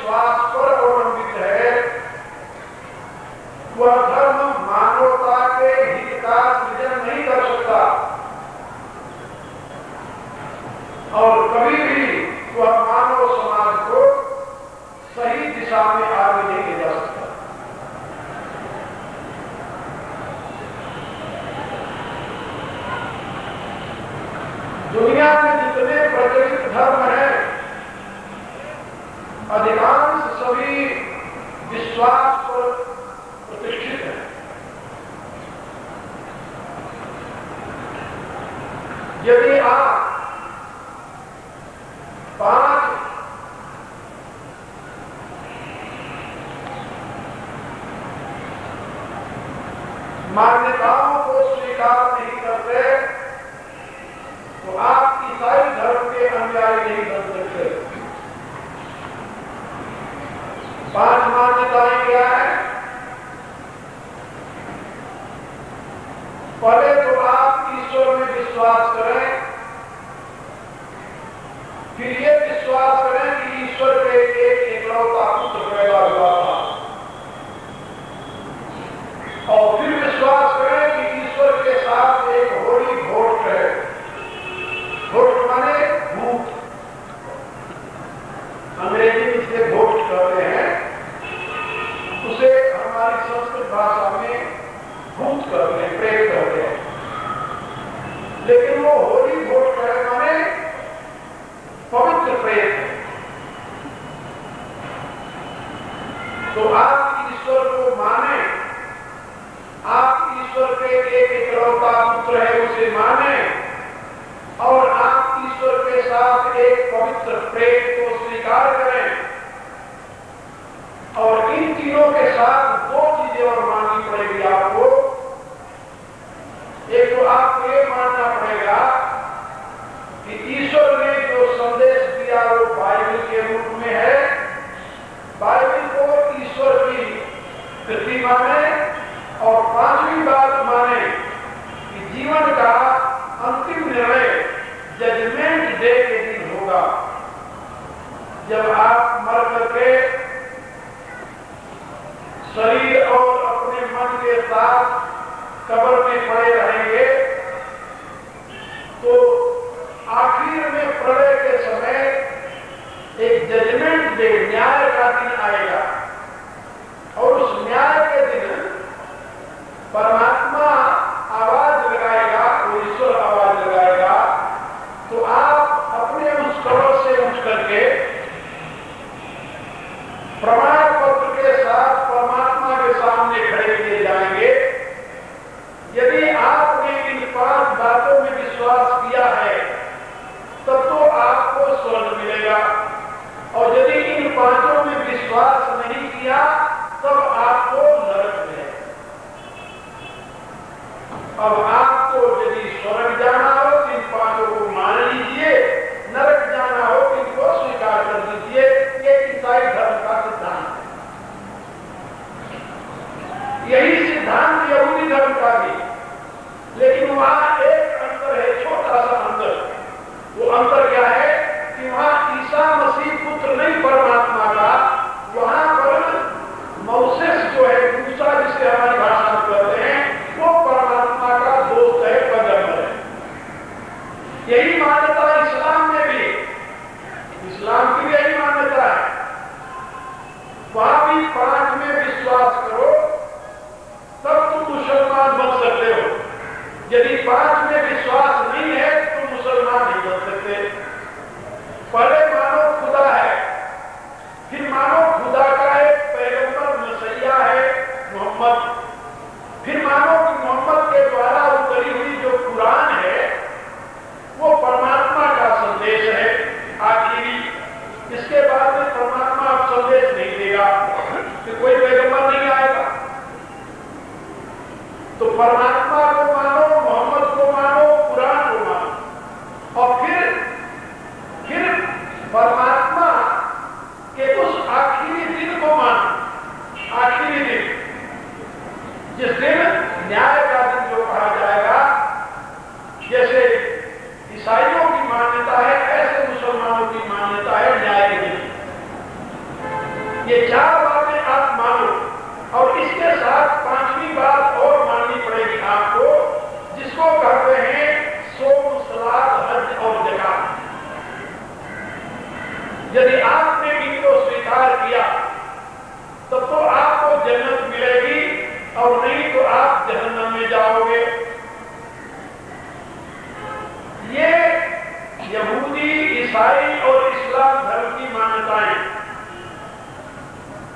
विश्वास पर अवलंबित है, वह धर्म मानवता के हित का सृजन नहीं कर सकता और कभी भी वह मानव समाज को सही दिशा में आगे नहीं ले जा सकता। दुनिया में जितने प्रचलित धर्म हैं, अधिकांश सभी विश्वास पर प्रतिष्ठित हैं। यदि आप 5 मान्यताओं को स्वीकार नहीं करते तो आप ईसाई धर्म के अनुयायी नहीं बन सकते। 5 मान्यताएं क्या है? पहले तो आप ईश्वर में विश्वास करें, फिर ये विश्वास करें कि ईश्वर के एक इकलौता पुत्र पैदा हुआ था, और फिर विश्वास करें कि ईश्वर के साथ एक होली घोट है। घोट माने भूत, अंग्रेजी में इसे घोट कहते हैं, उसे हमारी संस्कृत भाषा में भूत कहते हैं, प्रेत कहते हैं। लेकिन वो होली घोट है माने पवित्र प्रेत है। तो आप ईश्वर को माने, आप ईश्वर के एक इकलौता पुत्र है उसे माने, और आप ईश्वर के साथ एक पवित्र प्रेम को स्वीकार करें, और इन तीनों के साथ 2 चीजें और माननी पड़ेगी आपको। एक तो आपको ये मानना पड़ेगा कि ईश्वर ने जो संदेश दिया वो बाइबल के रूप में है। बाइबल को ईश्वर की कृति माने, और 5वीं बात माने कि जीवन का अंतिम निर्णय जजमेंट डे के दिन होगा, जब आप मर करके शरीर और अपने मन के साथ कब्र में पड़े रहेंगे। तो आखिर में प्रलय के समय एक जजमेंट डे, न्याय का दिन आएगा, और उस न्याय के दिन परमात्मा आवाज लगाएगा, वो ईश्वर आवाज लगाएगा। तो आप अपने उस कब्र से उठ करके प्रमाण पत्र के साथ परमात्मा के सामने खड़े किए जाएंगे। यदि आपने इन 5 बातों में विश्वास किया है तब तो आपको स्वर्ग मिलेगा, और यदि इन 5 में विश्वास नहीं किया तब आपको नरक मिलेगा। अब आपको यदि स्वर्ग जाना हो तो इन 5 को मान लीजिए, नरक जाना हो तो इनको स्वीकार कर दीजिए। ये ईसाई धर्म का सिद्धांत है। यही सिद्धांत यहूदी धर्म का भी, लेकिन वहां एक अंतर है, छोटा सा अंतर। वो अंतर क्या है कि वहां ईसा मसीह पुत्र नहीं परमात्मा का, वहां पर मौसेस जो है, मूसा जिसे हमारी भाषा में कहते हैं, वो परमात्मा का दोस्त है, पैगंबर है। यही मान्यता इस्लाम में भी, इस्लाम की भी यही मान्यता है। वहां भी 5 में विश्वास करो तब तुम मुसलमान बन सकते हो। यदि 5 में विश्वास नहीं है तो मुसलमान नहीं बन सकते। पहले मानो खुदा है, फिर मानो खुदा का एक पैगंबर मसीहा है मोहम्मद, फिर मानो कि मोहम्मद के द्वारा उतरी हुई जो कुरान है वो परमात्मा का संदेश है आखिरी। इसके बाद में परमात्मा अब संदेश नहीं देगा कि कोई पैगंबर नहीं आएगा। तो परमात्मा को मानो, मोहम्मद को मानो, कुरान को मानो, और फिर परमात्मा के उस आखिरी दिन को मानो। आखिरी दिन, जिस दिन न्याय का दिन जो कहा जाएगा, जैसे ईसाइयों की मान्यता है ऐसे मुसलमानों की मान्यता है न्याय के दिन। ये चार बातें आप मानो, और इसके साथ पांचवी बात और माननी पड़ेगी आपको, जिसको कहते हैं सोम, सलाद, हज और ज़कात। यदि आपने इनको स्वीकार किया तब तो आपको जन्नत मिलेगी, और नहीं तो आप जहन्नम में जाओगे। ये यहूदी, ईसाई और इस्लाम धर्म की मान्यताएं।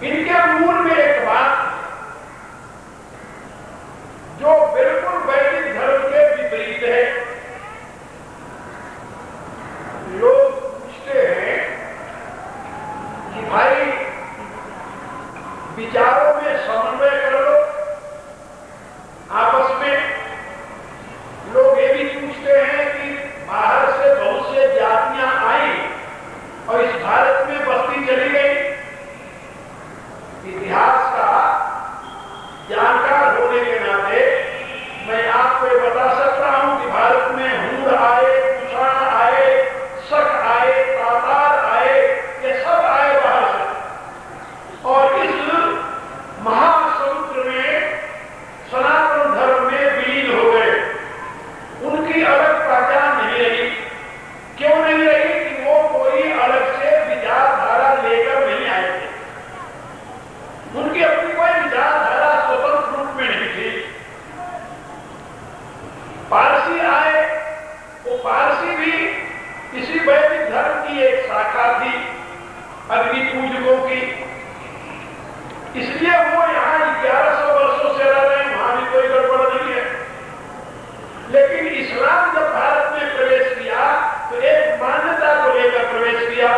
इनके मूल में एक बात जो बिल्कुल वैदिक धर्म के विपरीत है। लोग पूछते हैं कि भाई विचारों में समन्वय कर लो आपस में। लोग ये भी पूछते हैं कि बाहर से बहुत से जातियां आई और इस भारत में बस्ती चली गई। इतिहास का जानकार होने के नाते मैं आपको ये बता सकता हूं कि भारत में हूर आए, कुषाण आए, शक आए, तातार आए, ये सब आए बाहर से, और इस महासमुद्र में सनातन धर्म में विलीन हो गए। उनकी अलग पहचान नहीं रही। क्यों नहीं रही? कि वो कोई अलग से विचारधारा लेकर नहीं आए थे। उनकी अपनी कोई विचारधारा स्वतंत्र रूप में नहीं थी। पारसी आए, वो पारसी भी इसी वैदिक धर्म की एक शाखा थी, अग्नि पूजकों की। इसलिए वो यहां 1100 वर्षों से रह रहे हैं, वहां भी कोई गड़बड़ नहीं है। लेकिन इस्लाम जब भारत में प्रवेश किया तो एक मान्यता को लेकर प्रवेश किया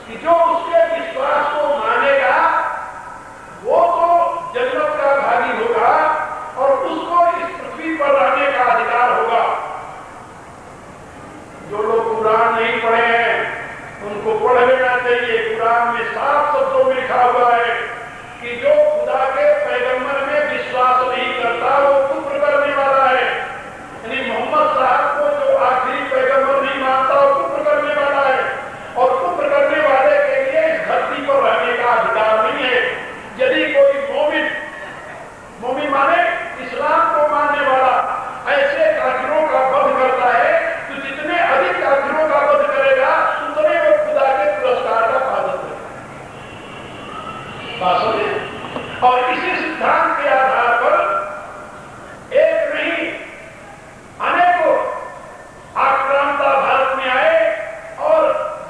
कि जो उसके विश्वास को मानेगा वो तो जन्नत का भागी होगा और उसको इस पृथ्वी पर रहने का अधिकार होगा। जो लोग कुरान नहीं पढ़े हैं उनको पढ़ लेना चाहिए। कुरान में साफ शब्दों में लिखा हुआ है कि जो खुदा के पैगंबर में विश्वास नहीं करता वो कुफ्र करने वाला है। यानी मोहम्मद साहब को जो आखिरी पैगंबर नहीं मानता वो कुफ्र करने वाला है, और कुफ्र करने वाले के लिए इस धरती पर रहने का अधिकार नहीं है। यदि कोई मोमिन माने इस्लाम को मानने वाला ऐसे काफिरों का वध करता है तो जितने अधिक काफिरों का वध करेगा उतने वो खुदा के पुरस्कार का पालन करेगा। और इसी सिद्धांत के आधार पर एक नहीं अनेकों आक्रांता भारत में आए, और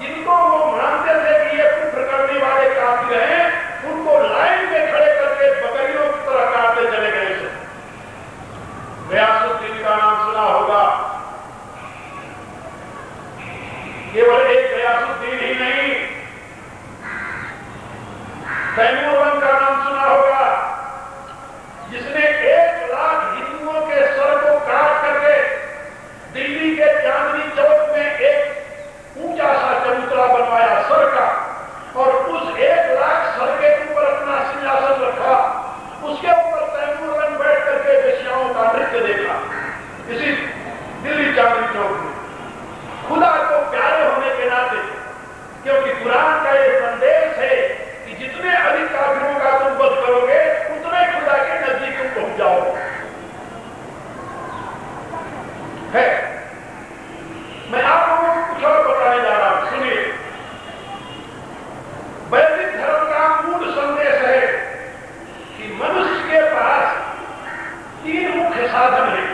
जिनको वो मानते थे कि ये कुफ्र करने वाले काफिर हैं, उनको लाइन में खड़े करके बकरियों की तरह काटते चले गए। गयासुद्दीन का नाम सुना होगा। केवल एक गयासुद्दीन ही नहीं, तैमूरन का नाम सुना होगा, जिसने 1 लाख हिंदुओं के सर को काट करके दिल्ली के चांदनी चौक में एक ऊंचा सा चबूतरा बनवाया सर का, और उस 1 लाख सर के ऊपर अपना सिंहासन रखा। उसके ऊपर तैमूरन बैठ करके वेश्याओं का नृत्य देखा इसी दिल्ली चांदनी चौक में। खुदा को प्यारे होने के नाते, क्योंकि कुरान का ये संदेश है कि जितने अधिक काफिरों का तुम वध करोगे उतने खुदा के नजदीक तुम पहुंच जाओगे। है मैं आप लोगों को कुछ और बताने जा रहा हूं, सुनिए। वैदिक धर्म का मूल संदेश है कि मनुष्य के पास 3 मुख्य साधन हैं।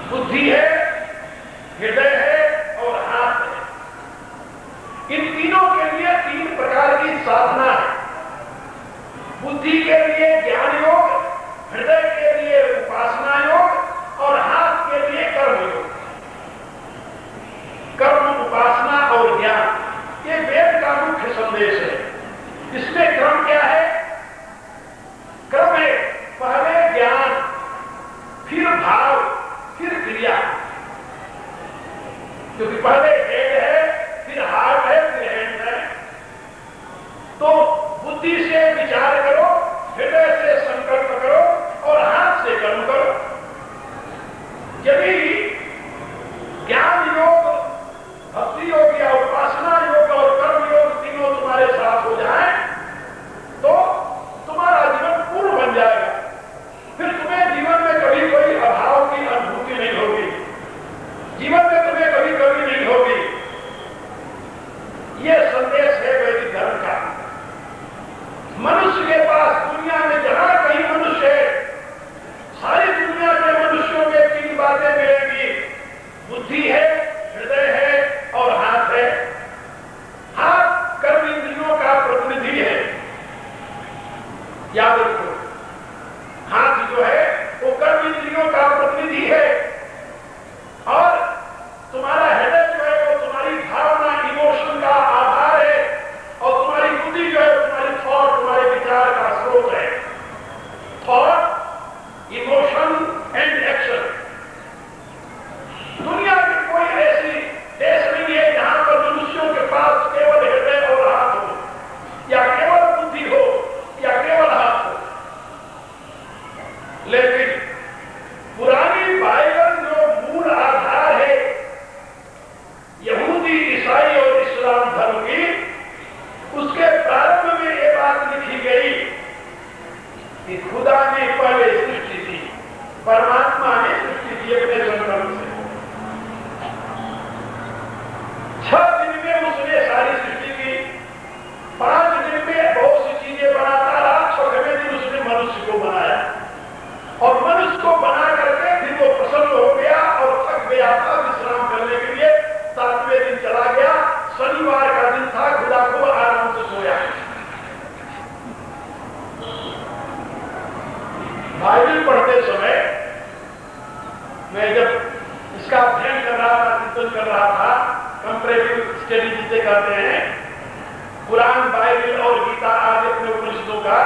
बुद्धि है, हृदय है और हाथ है। इन तीनों के लिए 3 प्रकार की साधना है। बुद्धि के लिए ज्ञान योग, हृदय के लिए उपासना योग और हाथ के लिए कर्म योग। कि खुदा ने पहले सृष्टि की, परमात्मा ने सृष्टि की अपने संकल्प से। 6 दिन में उसने सारी सृष्टि की, 5 दिन में बहुत सी चीजें बनाता रहा, 6वें दिन उसने मनुष्य को बनाया और मनुष्य को बना करके फिर वो प्रसन्न हो गया और थक गया था विश्राम करने के लिए। 7वें दिन चला गया, शनिवार का दिन था, खुदा को आराम से सोया। बाइबल पढ़ते समय मैं जब इसका अध्ययन कर रहा था, चिंतन कर रहा था, कंपैरेटिव स्टडी जिसे कहते हैं, कुरान, बाइबल और गीता आदि अपने उपनिषदों का,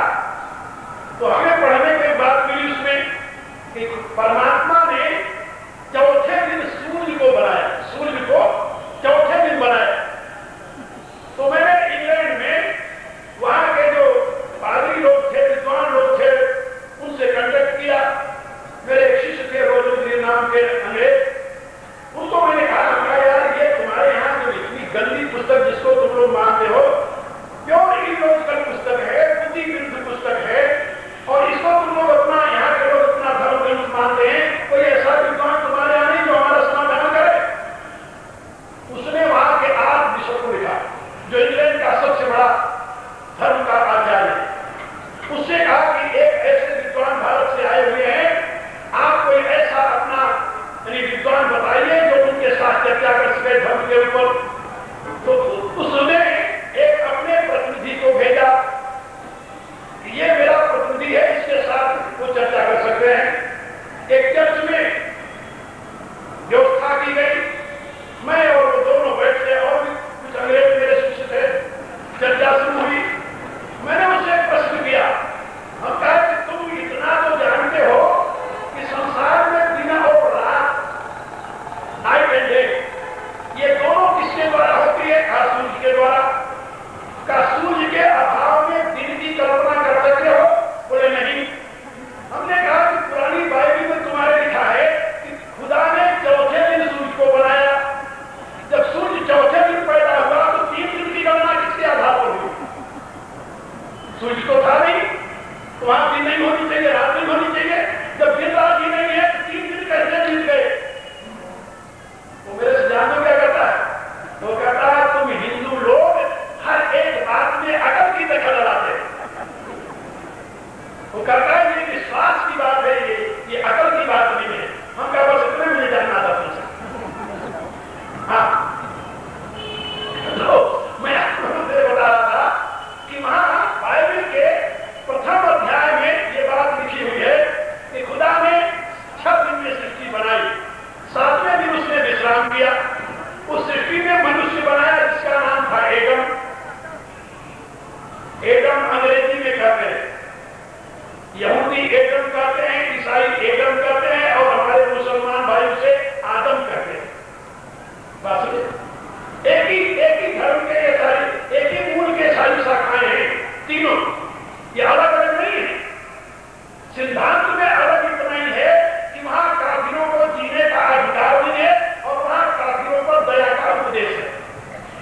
तो हमें पढ़ने के बाद मिली उसमें कि परमात्मा ने चौथे दिन सूर्य को बनाया, सूर्य को चौथे दिन बनाया। तो मैंने इंग्लैंड में वहां के जो पादरी लोग थे, विद्वान लोग थे, उनसे कांटेक्ट किया। मेरे एक शिष्य थे रोजोद्री नाम के अंग्रेज, उनको मैंने कहा यार ये तुम्हारे यहाँ जो इतनी गंदी पुस्तक जिसको तुम लोग मानते हो, प्योर इलॉजिकल पुस्तक है, बुद्धि विरुद्ध पुस्तक है, और इसको तुम लोग अपना यहाँ के लोग अपना धर्म ग्रंथ मानते हैं, कोई ऐसा विद्वान तुम्हारे यहाँ नहीं जो हमारा समाधान करे। उसने वहां के आर्च बिशप को लिखा, जो इंग्लैंड का सबसे बड़ा धर्म का आचार्य है, उससे कहा कि एक ऐसे विद्वान भारत से आए हुए हैं, आप कोई ऐसा अपना विद्वान बताइए जो उनके साथ चर्चा कर सके धर्म के ऊपर। तो उसने एक अपने प्रतिनिधि को भेजा, ये मेरा प्रतिनिधि है, इसके साथ वो चर्चा कर सकते हैं। एक चर्च में व्यवस्था की गई, मैं और वो दोनों बैठे और भी कुछ अंग्रेज मेरे शिष्य थे, चर्चा शुरू हुई। मैंने उससे एक प्रश्न किया, हम कहा कि तुम इतना तो जानते हो कि संसार में दिन और रात, नाइट एंड डे, ये दोनों किसके द्वारा होती है? का सूर्य के द्वारा। का सूर्य के अभाव में दिन की कल्पना कर सकते हो? बोले नहीं। हमने कहा कि पुरानी बाइबल में तुम्हारे लिखा है कि खुदा ने चौथे दिन सूर्य को बनाया। जब सूर्य चौथे दिन पैदा हुआ तो 3 दिन की गणना किसके आधार पर हुई? सूर्य तो था नहीं, तो वहां दिन नहीं होनी चाहिए, रात नहीं होनी चाहिए। जब दिन रात ही नहीं है तो 3 दिन कैसे बीत गए? तो मेरे से जानते क्या कहता है? तो कहता है तुम हिंदू लोग हर एक बात में अकल की दखल लगाते हैं। वो कहता है ये विश्वास की बात है, ये अकल की बात नहीं है। हम क्या बस इतने मुझे जानना था तुमसे। हाँ, तो मैं आपको बता रहा था कि वहां बाइबल के प्रथम अध्याय में ये बात लिखी हुई है कि खुदा ने 6 दिन में सृष्टि बनाई, 7वें दिन उसने विश्राम किया। उस सृष्टि में मनुष्य बनाया जिसका नाम था एडम। एडम अंग्रेजी में कहते हैं, यहूदी एडम कहते हैं, ईसाई एडम कहते हैं, और हमारे मुसलमान भाई उसे आदम कहते हैं। बस एक ही धर्म के ये सारी, एक ही मूल के सारी शाखाएं हैं तीनों, ये अलग अलग नहीं है। सिद्धांत में अलग इतना ही है कि वहां काफिरों को जीने का अधिकार नहीं है और वहां काफिरों पर दया का उपदेश है।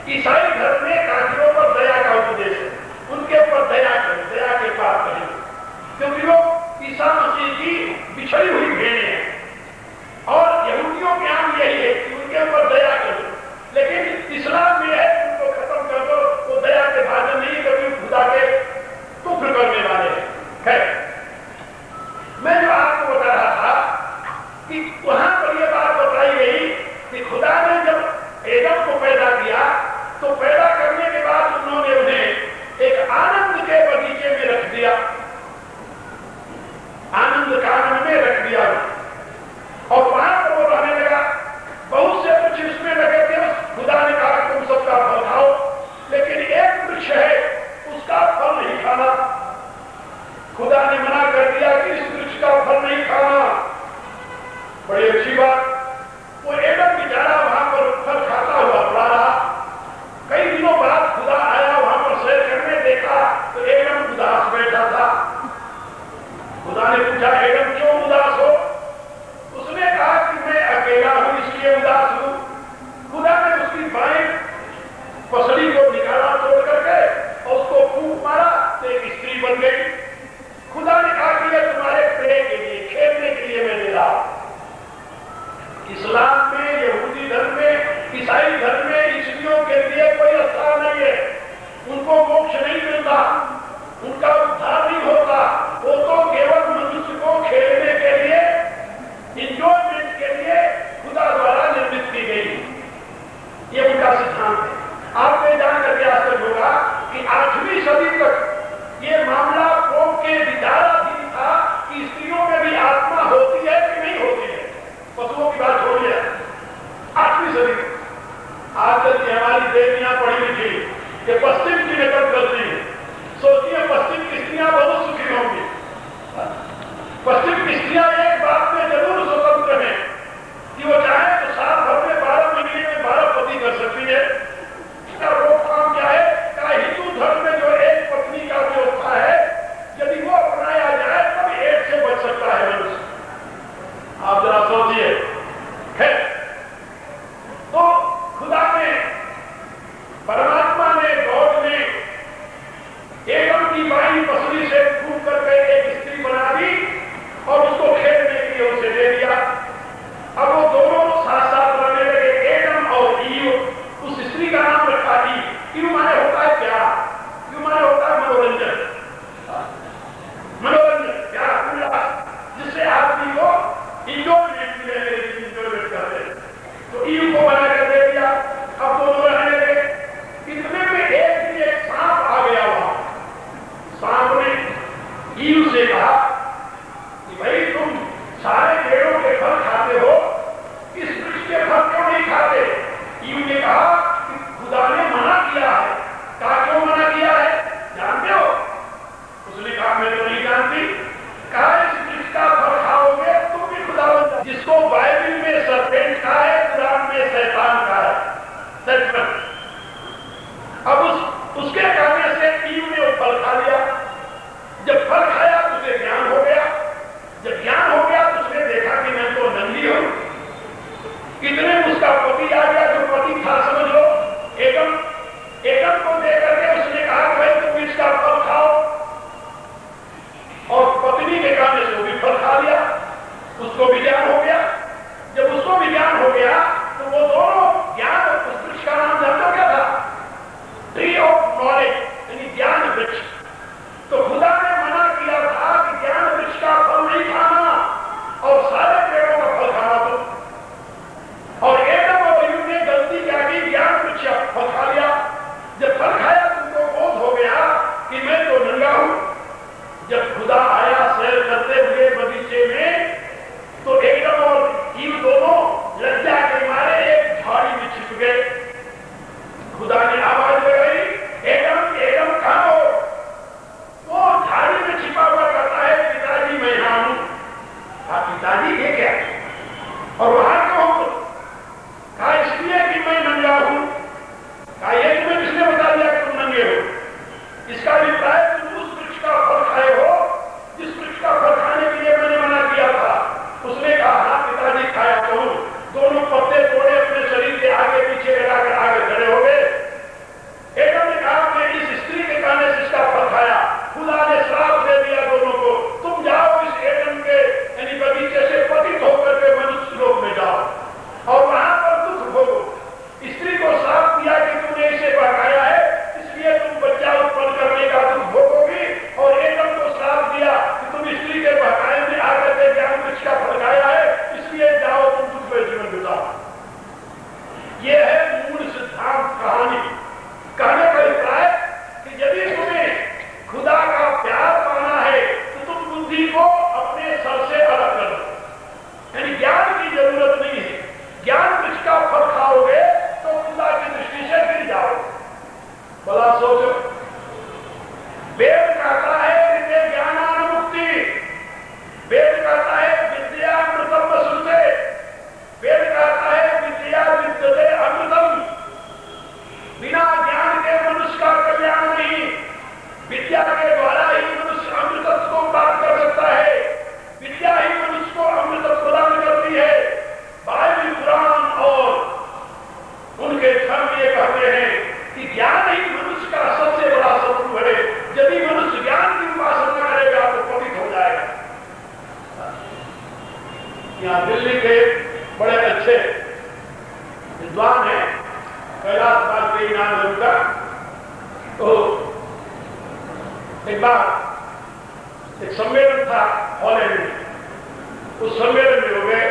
ईसाई धर्म में काफिरों पर दया का उपदेश है, उनके ऊपर दया करें, दया के पार करें, क्योंकि वो ईसा मसीह की बिछड़ी हुई भेड़ें हैं। और यहूदियों के नाम यही है कि उनके ऊपर दया करो, लेकिन इस्लाम में है उनको खत्म कर दो, वो दया के भाजन नहीं, कभी खुदा के कुफ्र करने वाले हैं। खैर, मैं जो आपको बता रहा था कि वहां पर यह बात बताई गई कि खुदा ने जब एडम को पैदा किया तो पैदा करने के बाद उन्होंने उन्हें एक आनंद के बगीचे में रख दिया, आनंद कानन में रख दिया, और वहां पर वो रहने लगा। बहुत से कुछ उसमें लगे थे, खुदा ने कहा तुम कि पश्चिम की नकल करती है। सोचिए पश्चिम की स्त्रियां बहुत सुखी होंगी। पश्चिम की स्त्रियां एक बात में जरूर स्वतंत्र हैं कि वो चाहे तो साल भर में 12 महीने में 12 पति कर सकती है। इसका रोकथाम क्या है? क्या हिंदू धर्म में जो एक पत्नी का व्यवस्था है, यदि वो अपनाया जाए तब एड्स से बच सकता है मनुष्य। आप जरा सोचिए। है तो खुदा ने, परमात्मा ने, गॉड ने एडम की बाई पसली से फूट करके एक स्त्री बना दी और उसको खेलने के लिए उसे दे दिया। अब वो दोनों साथ साथ रहने लगे, एडम और ईव। उस स्त्री का नाम रखा ईव। ईव माने होता है प्यार, ईव माने होता है मनोरंजन। मनोरंजन, प्यार, उल्लास, जिससे आदमी को इंजॉयमेंट मिले, इंजॉयमेंट करते। तो ईव को बना कर दे दिया। अब दोनों रहने लगे। इतने में एक दिन एक सांप आ गया वहां। सांप ने ईव से कहा कि भाई तुम सारे पेड़ों के फल खाते हो, इस वृक्ष के फल क्यों नहीं खाते? ईव ने कहा कि खुदा ने मना किया है। कहा क्यों मना किया है जानते हो? उसने कहा मैं तो नहीं जानती। कहा इस वृक्ष का फल खाओगे तुम भी खुदा बन जाओगे। जिसको बाइबल में सरपेंट का है, कुरान में शैतान का है, सर्पेंट। अब उसके कहने से ईव ने वो फल खा लिया। जब फल खाया तो उसे ज्ञान हो गया। जब ज्ञान हो गया तो उसने देखा कि मैं तो नंगी हूं। इतने में उसका पति आ गया, जो पति था समझ लो एडम। एडम को देख करके उसने कहा भाई तुम इसका फल खाओ, और पत्नी के कहने से वो भी फल खा लिया। उसको भी ज्ञान हो गया। जब उसको भी ज्ञान हो गया तो वो दोनों ज्ञान, उस वृक्ष का नाम जानते क्या था? ट्री ऑफ नॉलेज, यानी ज्ञान वृक्ष। तो खुदा ने मना किया था कि ज्ञान वृक्ष का फल नहीं खाना और सारे पेड़ों का फल खाना। तो और एडम और ईव ने गलती क्या की? ज्ञान वृक्ष का फल खा लिया। जब फल खाया तुमको बोध हो गया कि मैं तो नंगा हूं। जब खुदा आया सैर करते हुए बगीचे में, तो एडम और ईव दोनों लज्जा के मारे एक झाड़ी में छिप गए। खुदा ने आवाज लगाई, एडम एडम कहां हो? वो झाड़ी में छिपा हुआ कहता है पिताजी मैं यहां हूं। कहा पिताजी ये क्या? और वहां क्यों हो? कहा इसलिए कि मैं नंगा हूं। कहा ये तुम्हें किसने बता दिया कि तुम नंगे हो? इसका अभिप्राय तुम उस वृक्ष का फल खाए हो जिस वृक्ष का फल खाने के लिए मैंने मना किया था। उसने कहा हाँ पिताजी खाया तो हूं। दोनों पत्ते तोड़े, अपने शरीर के आगे पीछे लगाकर आगे खड़े हो गए। एडम ने कहा मैं इस स्त्री के कहने से इसका फल खाया। खुदा ने श्राप दे दिया दोनों को, तुम जाओ इस एडम के यानी बगीचे से पतित होकर के मनुष्य लोक में जाओ और वहां पर दुख भोगो। स्त्री को श्राप दिया कि तुमने इसे बहकाया है, इसलिए तुम बच्चा उत्पन्न करने का दुख भोगोगी। और एडम को श्राप दिया कि तुम स्त्री के बहकाए में आकर के ज्ञान वृक्ष का फल खाया है, इसलिए जाओ तुम दुख में जीवन बिताओ। यह है मूल सिद्धांत कहानी। कहने का अभिप्राय कि यदि तुम्हें खुदा का प्यार पाना है तो तुम बुद्धि को अपने सर से अलग कर दो। यानी ज्ञान की जरूरत नहीं है। ज्ञान वृक्ष का फल खाओगे तो खुदा की दृष्टि से गिर जाओगे। भला सोचो, वेद कहता है विद्या ज्ञानान मुक्ति। वेद कहता है विद्या अमृतम वसुते। वेद कहता है विद्या विद्यते अमृतम। बिना ज्ञान के मनुष्य का कल्याण नहीं। विद्या के द्वारा ही मनुष्य अमृतत्व को प्राप्त कर सकता है। विद्या ही मनुष्य को अमृतत्व प्रदान करती है। बाइबल, कुरान और उनके धर्म ये कहते हैं कि ज्ञान ही मनुष्य का सबसे बड़ा शत्रु है। यदि मनुष्य ज्ञान की उपासना करेगा तो पतित हो जाएगा। यहाँ दिल्ली के बड़े अच्छे विद्वान हैं, कैलाश वाजपेयी नाम है उनका। तो एक बार एक सम्मेलन था हॉलैंड में, उस सम्मेलन में हो गए।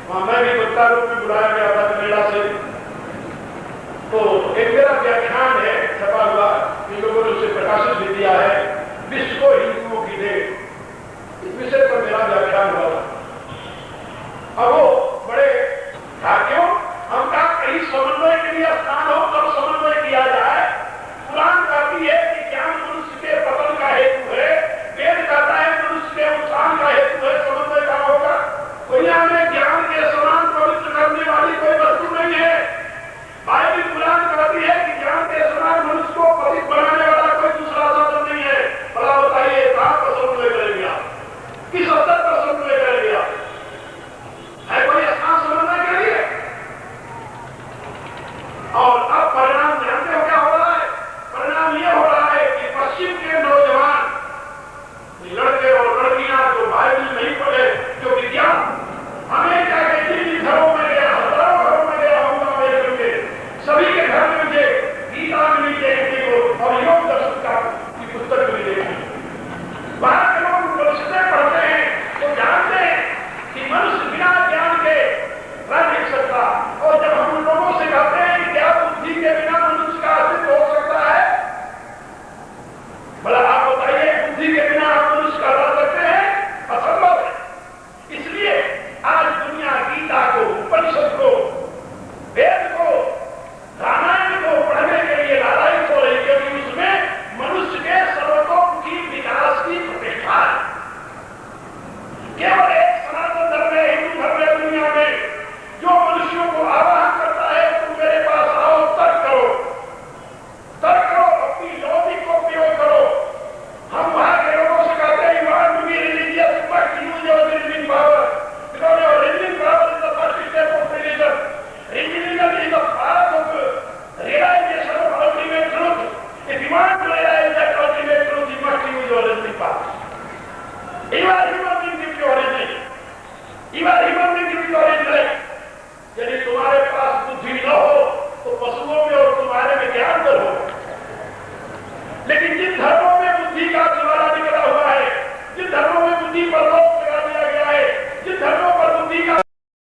वहां मैं भी वक्ता रूप में बुलाया गया था कनाडा से। तो एक मेरा व्याख्यान है छपा हुआ, इन लोगों ने उसे प्रकाशित भी दिया है, विश्व को हिंदुओं की देन। इस विषय पर मेरा व्याख्यान हुआ था। अब वो बड़े भाग्यों हम कहा कहीं समन्वय के लिए स्थान हो तब समन्वय किया जाए, सकते हैं। वहां के लोग उपनिषदें पढ़ते हैं तो जानते हैं कि मनुष्य बिना ज्ञान के रह नहीं सकता। और जब हम उन लोगों से कहते हैं कि क्या बुद्धि के बिना मनुष्य का अस्तित्व हो सकता है, भला आप बताइए, बुद्धि के बिना आप मनुष्य का रह सकते हैं? असंभव है। इसलिए आज दुनिया गीता को, उपनिषद को, वेद को, रामायण को पढ़ने के लिए लालायित हो रही, क्योंकि उसमें मनुष्य के सर्वतोमुखी विकास की प्रतिष्ठा है। केवल एक सनातन धर्म है, हिंदू धर्म है दुनिया में, जो मनुष्यों को आवाहन करता है तुम मेरे पास आओ, तर्क करो, अपनी लॉजिक को प्रयोग करो। हम वहां के लोगों से कहते हैं you want to be religious, but use your reasoning power, because your reasoning power is the first step of religion. Religion is the path of realization of ultimate truth. If you want to realize that ultimate truth, you must use your reasoning power. You are human being with your reasoning. You are human being with your intellect. यदि तुम्हारे पास बुद्धि न हो तो पशुओं में और तुम्हारे में क्या अंतर हो? लेकिन जिन धर्मों में बुद्धि का ज्वाला निकला हुआ है, जिन धर्मों में बुद्धि पर रोक लगा दिया गया है, जिन धर्मों